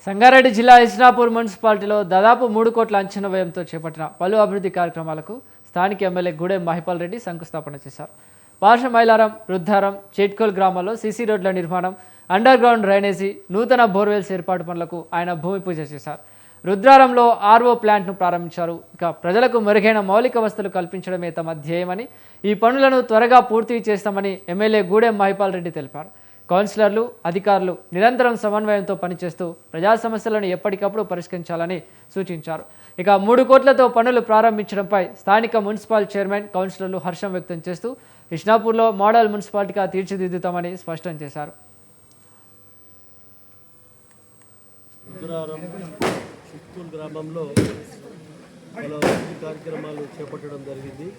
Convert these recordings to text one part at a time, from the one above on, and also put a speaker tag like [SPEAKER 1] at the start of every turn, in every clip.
[SPEAKER 1] సంగారెడ్డి జిల్లా ఇస్నాపూర్ మున్సిపాలిటీలో దాదాపు 3 కోట్ల అంచనా వ్యయంతో చేపట్టిన పలు అభివృద్ధి కార్యక్రమాలకు స్థానిక ఎమ్మెల్యే గూడెం మహిపాల్ రెడ్డి శంకుస్థాపన చేశారు. పార్ష మైలారం, రుద్ధారం, చేట్కోల్ గ్రామాల్లో సీసీ రోడ్ల నిర్మాణం, అండర్ గ్రౌండ్ డ్రైనేజీ, నూతన బోర్వెల్స్ ఏర్పాటు పనులకు ఆయన భూమి పూజ చేశారు. రుద్రారంలో ఆర్ఓ ప్లాంట్ను ప్రారంభించారు. ఇక ప్రజలకు మెరుగైన మౌలిక వసతులు కల్పించడమే తమ ధ్యేయమని, ఈ పనులను త్వరగా పూర్తి చేస్తామని ఎమ్మెల్యే గూడెం మహిపాల్ రెడ్డి తెలిపారు. కౌన్సిలర్లు, అధికారులు నిరంతరం సమన్వయంతో పనిచేస్తూ ప్రజా సమస్యలను ఎప్పటికప్పుడు పరిష్కరించాలని సూచించారు. ఇక 3 కోట్లతో పనులు ప్రారంభించడంపై స్థానిక మున్సిపల్ చైర్మన్, కౌన్సిలర్లు హర్షం వ్యక్తం చేస్తూ ఇస్నాపూర్లో మోడల్ మున్సిపాలిటీగా తీర్చిదిద్దుతామని స్పష్టం చేశారు.
[SPEAKER 2] చిత్తూరు గ్రామంలో పలు కార్యక్రమాలు చేపట్టడం జరిగింది.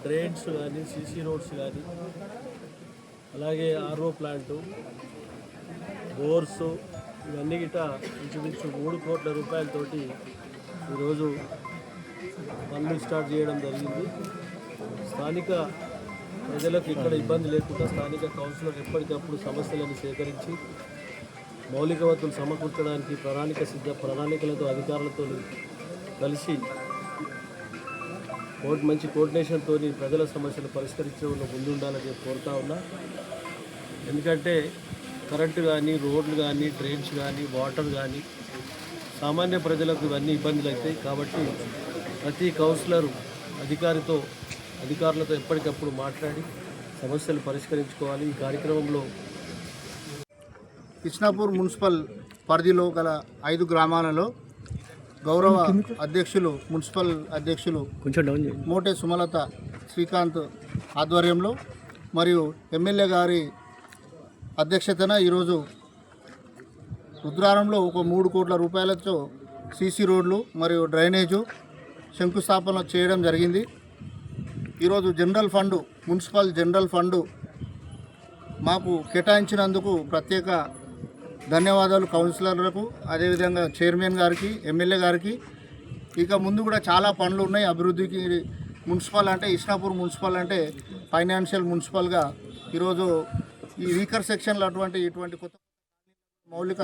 [SPEAKER 2] డ్రైన్స్ కానీ, సీసీ రోడ్స్ కానీ, అలాగే ఆర్ఓ ప్లాంటు, బోర్సు, ఇవన్నీ గిట ఇంచుమించు 3 కోట్ల రూపాయలతోటి ఈరోజు పనులు స్టార్ట్ చేయడం జరిగింది. స్థానిక ప్రజలకు ఇక్కడ ఇబ్బంది లేకుండా స్థానిక కౌన్సిలర్ ఎప్పటికప్పుడు సమస్యలను సేకరించి మౌలిక వసతులు సమకూర్చడానికి ప్రణాళికలతో అధికారులతో కలిసి మంచి కోఆర్డినేషన్తో ప్రజల సమస్యలు పరిష్కరించడంలో ముందుండాలని కోరుతా ఉన్నా. ఎందుకంటే కరెంటు కానీ, రోడ్లు కానీ, డ్రైన్స్ కానీ, వాటర్ కానీ సామాన్య ప్రజలకు ఇవన్నీ ఇబ్బందులు అవుతాయి. కాబట్టి ప్రతి కౌన్సిలరు అధికారులతో ఎప్పటికప్పుడు మాట్లాడి సమస్యలు పరిష్కరించుకోవాలి. ఈ కార్యక్రమంలో
[SPEAKER 3] ఇస్నాపూర్ మున్సిపల్ పరిధిలో గల 5 గ్రామాలలో గౌరవ అధ్యక్షులు, మున్సిపల్ అధ్యక్షులు మోటే సుమలత శ్రీకాంత్ ఆధ్వర్యంలో మరియు ఎమ్మెల్యే గారి అధ్యక్షతన ఈరోజు రుద్రారంలో ఒక 3 కోట్ల రూపాయలతో సీసీ రోడ్లు మరియు డ్రైనేజు శంకుస్థాపన చేయడం జరిగింది. ఈరోజు మున్సిపల్ జనరల్ ఫండు మాకు కేటాయించినందుకు ప్రత్యేక ధన్యవాదాలు కౌన్సిలర్లకు, అదేవిధంగా చైర్మన్ గారికి, ఎమ్మెల్యే గారికి. ఇక ముందు కూడా చాలా పనులు ఉన్నాయి అభివృద్ధికి. ఇస్నాపూర్ మున్సిపల్ అంటే ఫైనాన్షియల్ మున్సిపల్గా ఈరోజు ఈ వీకర్ సెక్షన్లో ఇటువంటి కొత్త మౌలిక